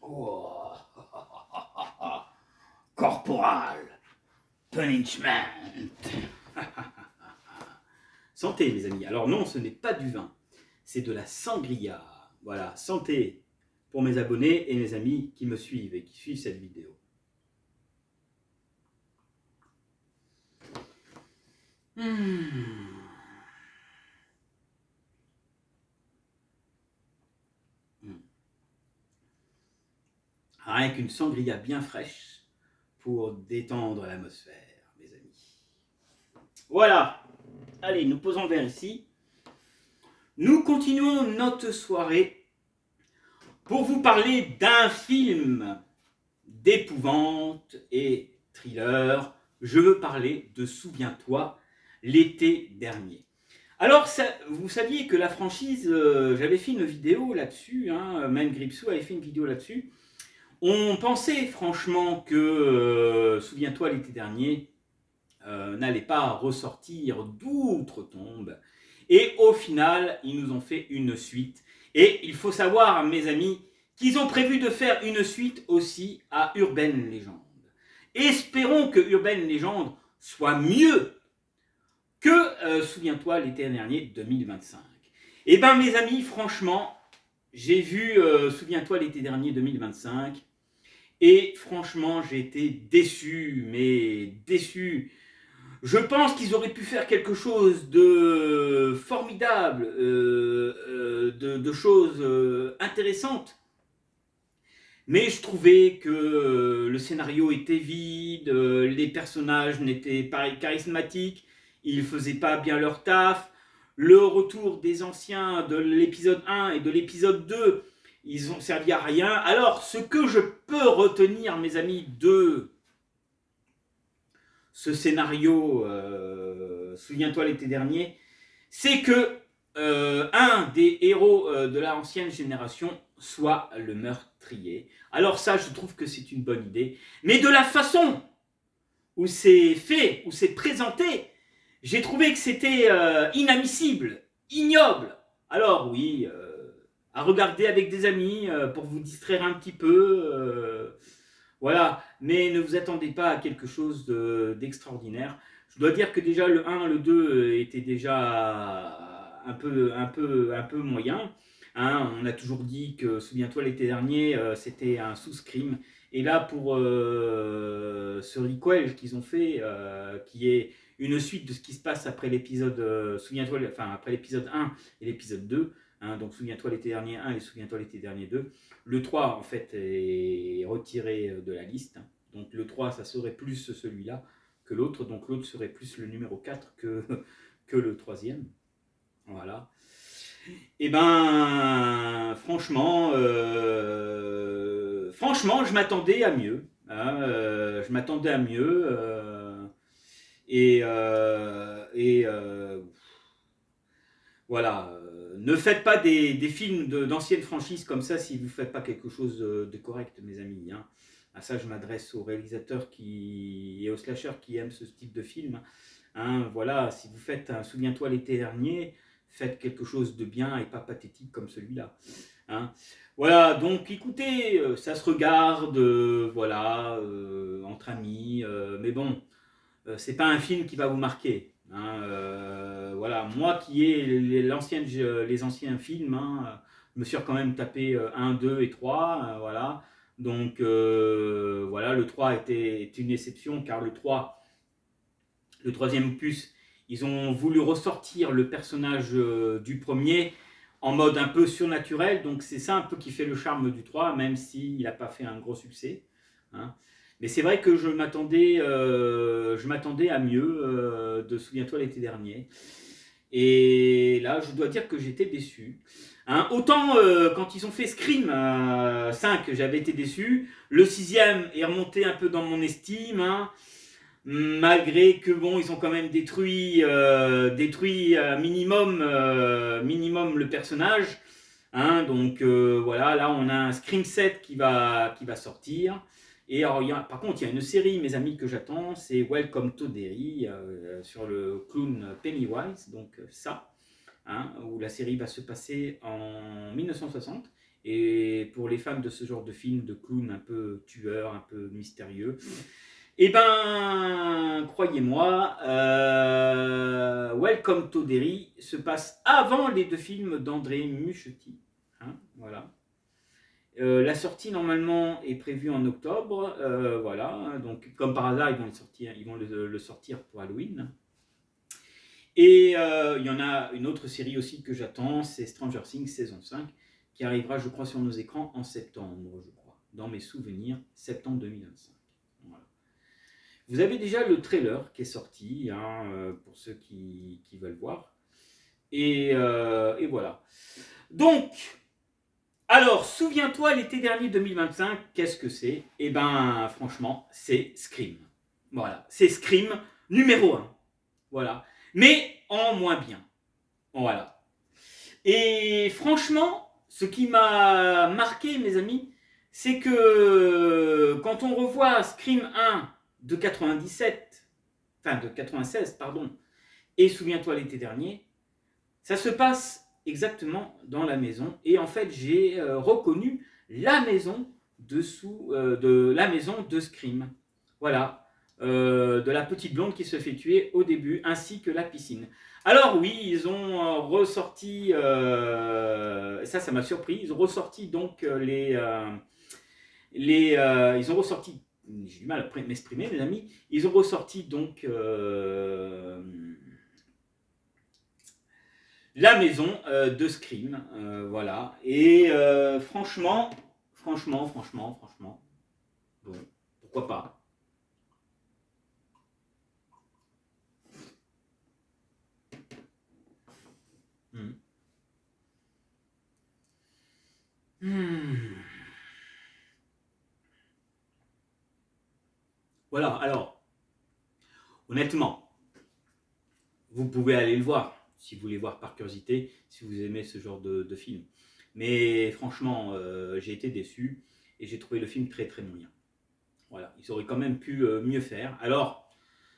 Oh. Corporal punishment. Santé, mes amis. Alors non, ce n'est pas du vin, c'est de la sangria. Voilà, santé pour mes abonnés et mes amis qui me suivent et qui suivent cette vidéo. Rien qu'une sangria bien fraîche pour détendre l'atmosphère, mes amis. Voilà. Allez, nous posons le verre ici. Nous continuons notre soirée pour vous parler d'un film d'épouvante et thriller. Je veux parler de Souviens-toi, l'été dernier. Alors, vous saviez que la franchise, j'avais fait une vidéo là-dessus, hein, même Gripsou avait fait une vidéo là-dessus. On pensait franchement que Souviens-toi l'été dernier n'allait pas ressortir d'outre-tombe. Et au final, ils nous ont fait une suite. Et il faut savoir, mes amis, qu'ils ont prévu de faire une suite aussi à Urban Legend. Espérons que Urban Legend soit mieux que Souviens-toi l'été dernier 2025. Eh bien, mes amis, franchement, j'ai vu Souviens-toi l'été dernier 2025. Et franchement, j'ai été déçu, mais déçu Je pense qu'ils auraient pu faire quelque chose de formidable, de choses intéressantes. Mais je trouvais que le scénario était vide, les personnages n'étaient pas charismatiques, ils ne faisaient pas bien leur taf. Le retour des anciens de l'épisode 1 et de l'épisode 2, ils ont servi à rien. Alors, ce que je peux retenir, mes amis, de ce scénario, souviens-toi l'été dernier, c'est que un des héros de l'ancienne génération soit le meurtrier. Alors ça, je trouve que c'est une bonne idée. Mais de la façon où c'est fait, où c'est présenté, j'ai trouvé que c'était inadmissible, ignoble. Alors oui, à regarder avec des amis pour vous distraire un petit peu, voilà. Mais ne vous attendez pas à quelque chose d'extraordinaire. Je dois dire que déjà le 1, le 2 étaient déjà un peu moyen. Hein, on a toujours dit que, souviens-toi, l'été dernier, c'était un sous-Scream. Et là, pour ce requel qu'ils ont fait, qui est une suite de ce qui se passe après l'épisode, souviens-toi, enfin après l'épisode 1 et l'épisode 2, hein, donc souviens-toi l'été dernier 1 et souviens-toi l'été dernier 2. Le 3, en fait, est retiré de la liste. Donc le 3, ça serait plus celui-là que l'autre. Donc l'autre serait plus le numéro 4 que le troisième. Voilà. Et ben, franchement, je m'attendais à mieux. Hein, je m'attendais à mieux. Voilà. Ne faites pas des films d'anciennes franchises comme ça si vous ne faites pas quelque chose de correct, mes amis. Hein. À ça, je m'adresse aux réalisateurs et aux slashers qui aiment ce type de film. Hein, voilà, si vous faites un Souviens-toi l'été dernier, faites quelque chose de bien et pas pathétique comme celui-là. Hein. Voilà, donc écoutez, ça se regarde, voilà, entre amis, mais bon, c'est pas un film qui va vous marquer. Hein, voilà, moi qui ai les anciens films, hein, je me suis quand même tapé 1, 2 et 3, voilà. Donc voilà, le 3 est une exception car le 3, le troisième opus, ils ont voulu ressortir le personnage du premier en mode un peu surnaturel, donc c'est ça un peu qui fait le charme du 3, même s'il n'a pas fait un gros succès. Hein. Mais c'est vrai que je m'attendais à mieux de Souviens-toi l'été dernier. Et là, je dois dire que j'étais déçu. Hein, autant quand ils ont fait Scream 5, j'avais été déçu. Le 6e est remonté un peu dans mon estime. Hein, malgré que bon, ils ont quand même détruit minimum le personnage. Hein, donc voilà, là on a un Scream 7 qui va sortir. Et alors, par contre, il y a une série, mes amis, que j'attends, c'est Welcome to Derry, sur le clown Pennywise, donc ça, hein, où la série va se passer en 1960. Et pour les fans de ce genre de film, de clown un peu tueur, un peu mystérieux, eh ben, croyez-moi, Welcome to Derry se passe avant les deux films d'André Muschietti. Hein, voilà. La sortie normalement est prévue en octobre, voilà, donc comme par hasard ils vont le sortir pour Halloween. Et il y en a une autre série aussi que j'attends, c'est Stranger Things saison 5, qui arrivera je crois sur nos écrans en septembre, je crois, dans mes souvenirs, septembre 2025. Voilà. Vous avez déjà le trailer qui est sorti, hein, pour ceux qui veulent voir, et voilà. Donc, alors, souviens-toi, l'été dernier 2025, qu'est-ce que c'est? Eh ben, franchement, c'est Scream. Voilà, c'est Scream numéro 1. Voilà, mais en moins bien. Voilà. Et franchement, ce qui m'a marqué, mes amis, c'est que quand on revoit Scream 1 de 96, pardon, et souviens-toi l'été dernier, ça se passe exactement dans la maison, et en fait j'ai reconnu la maison la maison de Scream, voilà, de la petite blonde qui se fait tuer au début, ainsi que la piscine. Alors oui, ils ont ressorti, ça m'a surpris, ils ont ressorti donc ils ont ressorti j'ai du mal à m'exprimer, mes amis. Ils ont ressorti donc la maison de Scream, voilà. Et franchement, bon, pourquoi pas. Voilà, alors, honnêtement, vous pouvez aller le voir, si vous voulez voir par curiosité, si vous aimez ce genre de film. Mais franchement, j'ai été déçu et j'ai trouvé le film très très moyen. Voilà, ils auraient quand même pu mieux faire. Alors,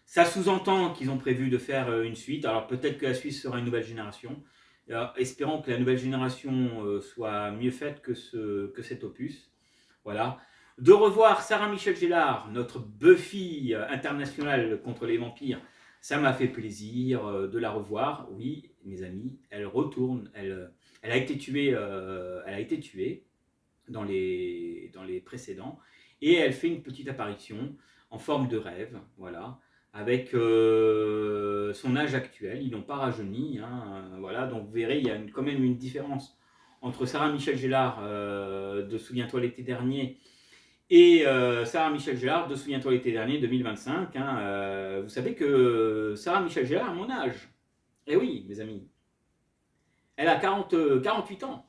ça sous-entend qu'ils ont prévu de faire une suite. Alors peut-être que la suite sera une nouvelle génération. Espérons que la nouvelle génération soit mieux faite que cet opus. Voilà. De revoir Sarah Michelle Gellar, notre Buffy internationale contre les vampires, ça m'a fait plaisir de la revoir. Oui, mes amis, elle retourne. Elle a été tuée dans les précédents. Et elle fait une petite apparition en forme de rêve, voilà, avec son âge actuel. Ils n'ont pas rajeuni, hein, voilà, donc vous verrez, il y a quand même une différence entre Sarah Michelle Gellar de Souviens-toi l'été dernier et Sarah Michelle Gellar de Souviens-toi l'été dernier 2025. Hein, vous savez que Sarah Michelle Gellar a mon âge. Eh oui, mes amis. Elle a 48 ans.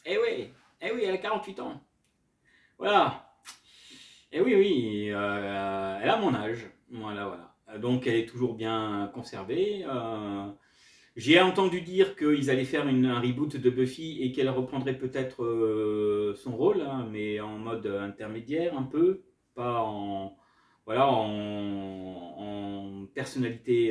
Eh oui, elle a 48 ans. Voilà. Eh oui, elle a mon âge. Voilà. Donc elle est toujours bien conservée. J'ai entendu dire qu'ils allaient faire un reboot de Buffy et qu'elle reprendrait peut-être son rôle, hein, mais en mode intermédiaire un peu, pas en, voilà, en personnalité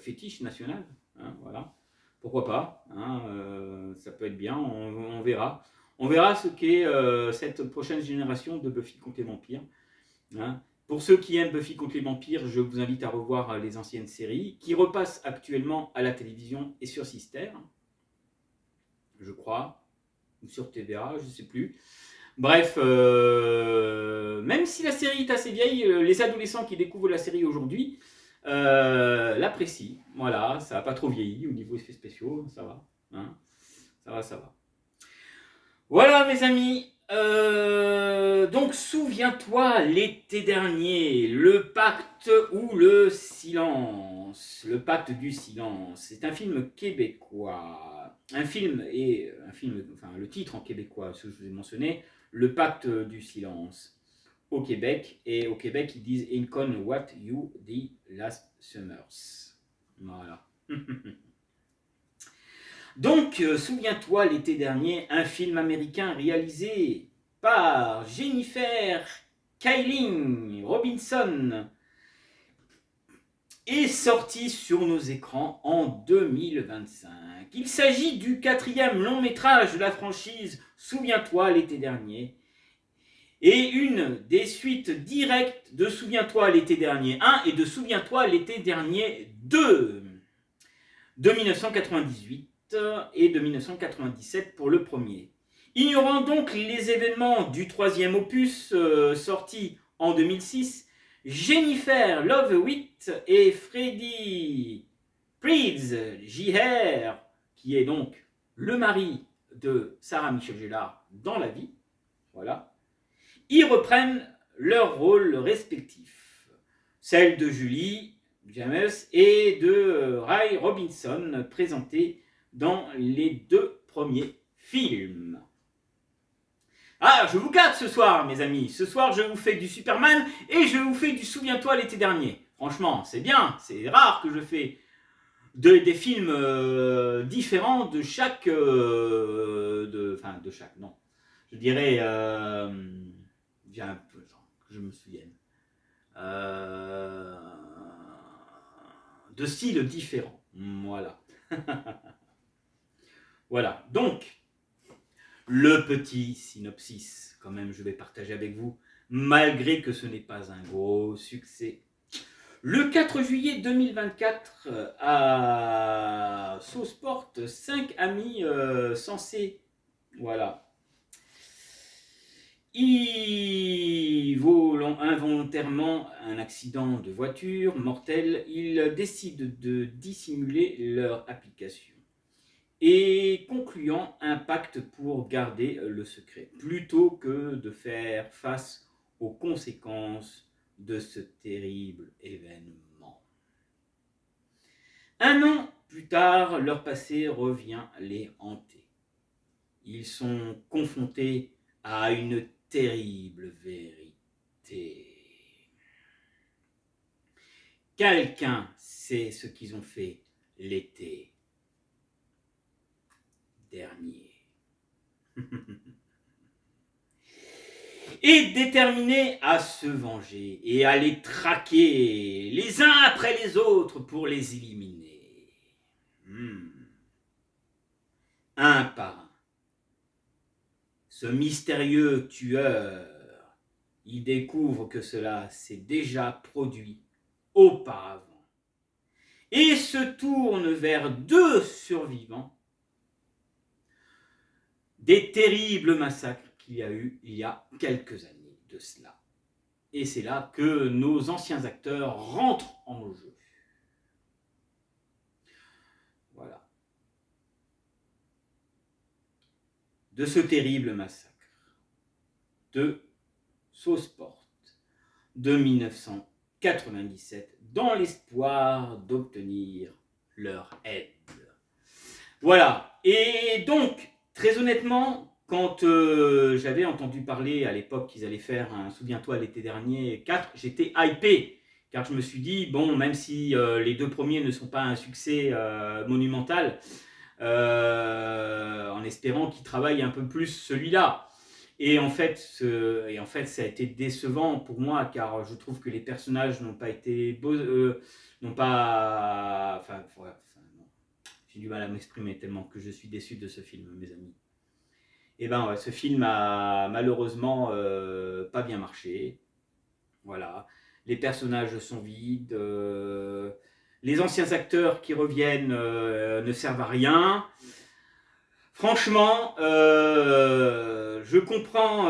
fétiche nationale. Hein, voilà. Pourquoi pas, hein, ça peut être bien, on verra. On verra ce qu'est cette prochaine génération de Buffy contre les vampires. Hein. Pour ceux qui aiment Buffy contre les vampires, je vous invite à revoir les anciennes séries qui repassent actuellement à la télévision et sur Sister, je crois, ou sur TVA, je ne sais plus. Bref, même si la série est assez vieille, les adolescents qui découvrent la série aujourd'hui l'apprécient. Voilà, ça n'a pas trop vieilli au niveau effets spéciaux, ça va. Hein, ça va. Voilà mes amis, donc souviens-toi l'été dernier, le pacte ou le silence, le pacte du silence, c'est un film québécois, le titre en québécois, ce que je vous ai mentionné, le pacte du silence, au Québec, et au Québec ils disent « Incon what you did last summers », voilà. Donc, souviens-toi l'été dernier, un film américain réalisé par Jennifer Kayling Robinson est sorti sur nos écrans en 2025. Il s'agit du 4e long métrage de la franchise Souviens-toi l'été dernier et une des suites directes de Souviens-toi l'été dernier 1 et de Souviens-toi l'été dernier 2 de 1998. Et de 1997 pour le premier. Ignorant donc les événements du 3e opus sorti en 2006, Jennifer Love Hewitt et Freddie Prinze Jr., qui est donc le mari de Sarah Michelle Gellar dans la vie, voilà, ils reprennent leurs rôles respectifs, celle de Julie James et de Ray Robinson, présentés dans les 2 premiers films. Ah, je vous gâte ce soir, mes amis. Ce soir, je vous fais du Superman et je vous fais du Souviens-toi l'été dernier. Franchement, c'est bien. C'est rare que je fais des films différents de chaque... de chaque, non. Je dirais... j'ai un peu... que je me souvienne. De styles différents. Voilà. Voilà, donc, le petit synopsis, quand même, je vais partager avec vous, malgré que ce n'est pas un gros succès. Le 4 juillet 2024, à Sauceport, 5 amis censés, voilà, involontairement un accident de voiture mortel. Ils décident de dissimuler leur application et concluant un pacte pour garder le secret, plutôt que de faire face aux conséquences de ce terrible événement. Un an plus tard, leur passé revient les hanter. Ils sont confrontés à une terrible vérité. Quelqu'un sait ce qu'ils ont fait l'été dernier. Et déterminés à se venger et à les traquer les uns après les autres pour les éliminer. Un par un. Ce mystérieux tueur, il découvre que cela s'est déjà produit auparavant et se tourne vers 2 survivants des terribles massacres qu'il y a eu il y a quelques années de cela. Et c'est là que nos anciens acteurs rentrent en jeu. Voilà. De ce terrible massacre de Southport de 1997 dans l'espoir d'obtenir leur aide. Voilà. Et donc, très honnêtement, quand j'avais entendu parler à l'époque qu'ils allaient faire un Souviens-toi l'été dernier 4, j'étais hypé. Car je me suis dit, bon, même si les 2 premiers ne sont pas un succès monumental, en espérant qu'ils travaillent un peu plus celui-là. Et en fait, ça a été décevant pour moi, car je trouve que les personnages n'ont pas été beaux, non. J'ai du mal à m'exprimer tellement que je suis déçu de ce film, mes amis. Et ben ouais, ce film a malheureusement pas bien marché. Voilà, les personnages sont vides, les anciens acteurs qui reviennent ne servent à rien. Franchement, je comprends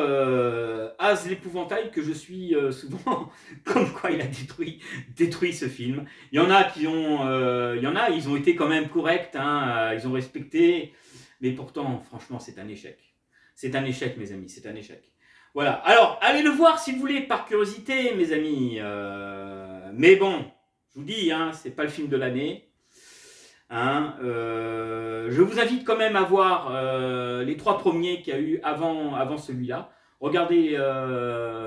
Az l'épouvantail que je suis souvent, comme quoi il a détruit ce film. Il y en a qui ont, ils ont été quand même corrects, hein, ils ont respecté, mais pourtant, franchement, c'est un échec. C'est un échec, mes amis, c'est un échec. Voilà, alors, allez le voir si vous voulez, par curiosité, mes amis. Mais bon, je vous dis, hein, c'est pas le film de l'année. Hein, je vous invite quand même à voir les 3 premiers qu'il y a eu avant celui-là. Regardez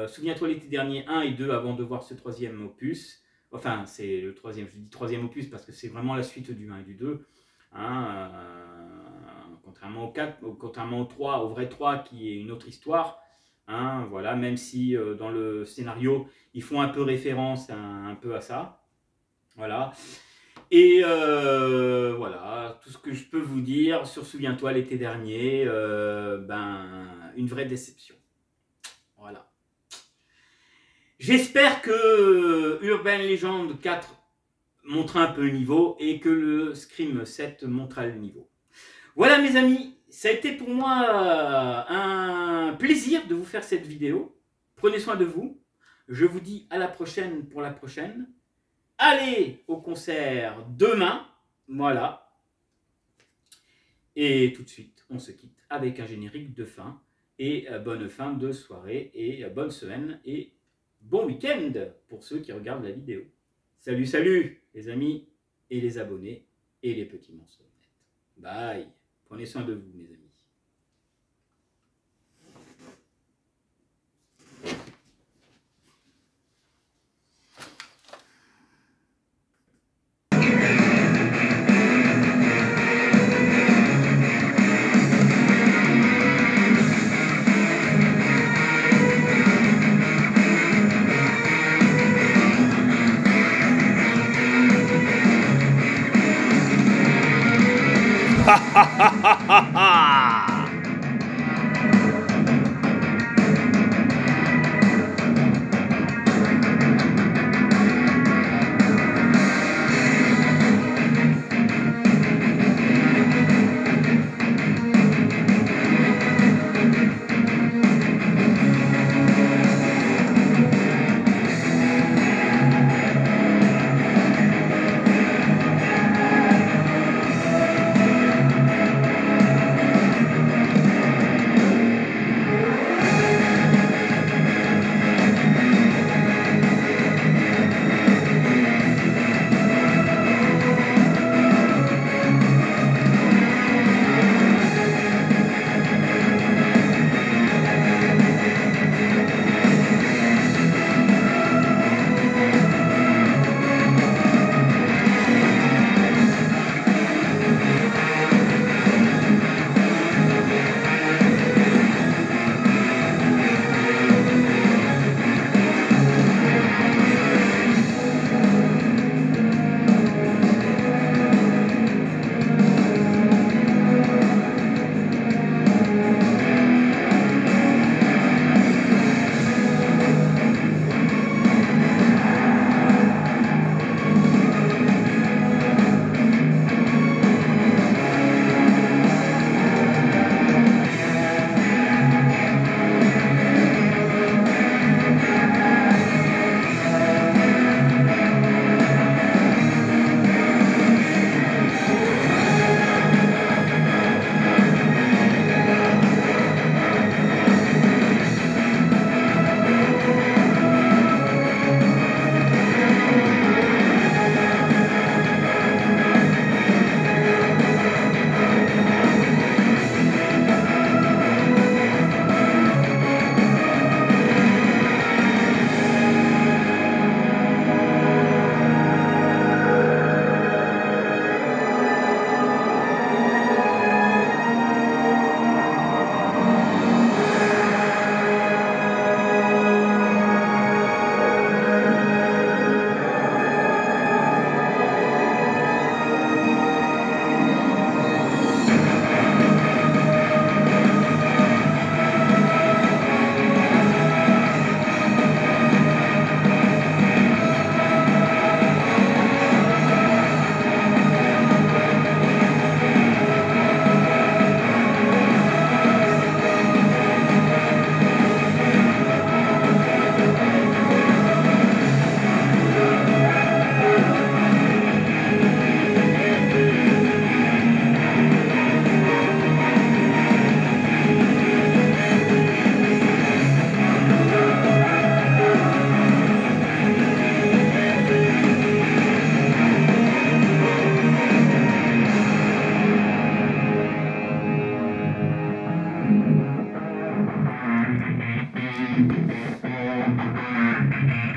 Souviens-toi l'été dernier 1 et 2 avant de voir ce 3e opus. Enfin, c'est le 3e, je dis 3e opus parce que c'est vraiment la suite du 1 et du 2. Hein, contrairement au 4, contrairement au 3, au vrai 3 qui est une autre histoire. Hein, voilà, même si dans le scénario, ils font un peu référence un peu à ça. Voilà. Et voilà, tout ce que je peux vous dire sur Souviens-toi l'été dernier, une vraie déception. Voilà. J'espère que Urban Legend 4 montre un peu le niveau et que le Scream 7 montrera le niveau. Voilà mes amis, ça a été pour moi un plaisir de vous faire cette vidéo. Prenez soin de vous. Je vous dis à la prochaine pour la prochaine. Allez au concert demain, voilà. Et tout de suite, on se quitte avec un générique de fin. Et bonne fin de soirée, et bonne semaine, et bon week-end pour ceux qui regardent la vidéo. Salut, salut les amis, et les abonnés, et les petits monstres. Bye. Prenez soin de vous, mes amis. Ha ha ha ha ha ha!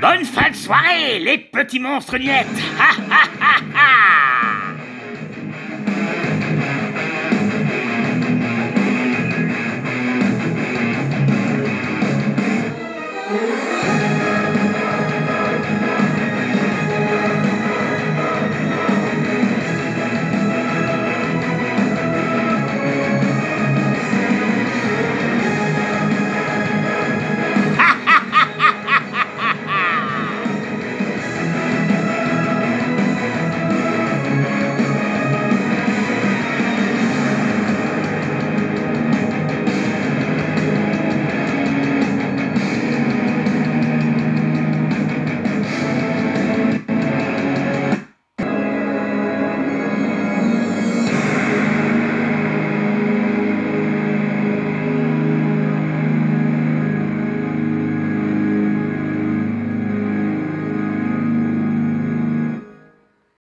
Bonne fin de soirée, les petits monstres niettes. Ha ha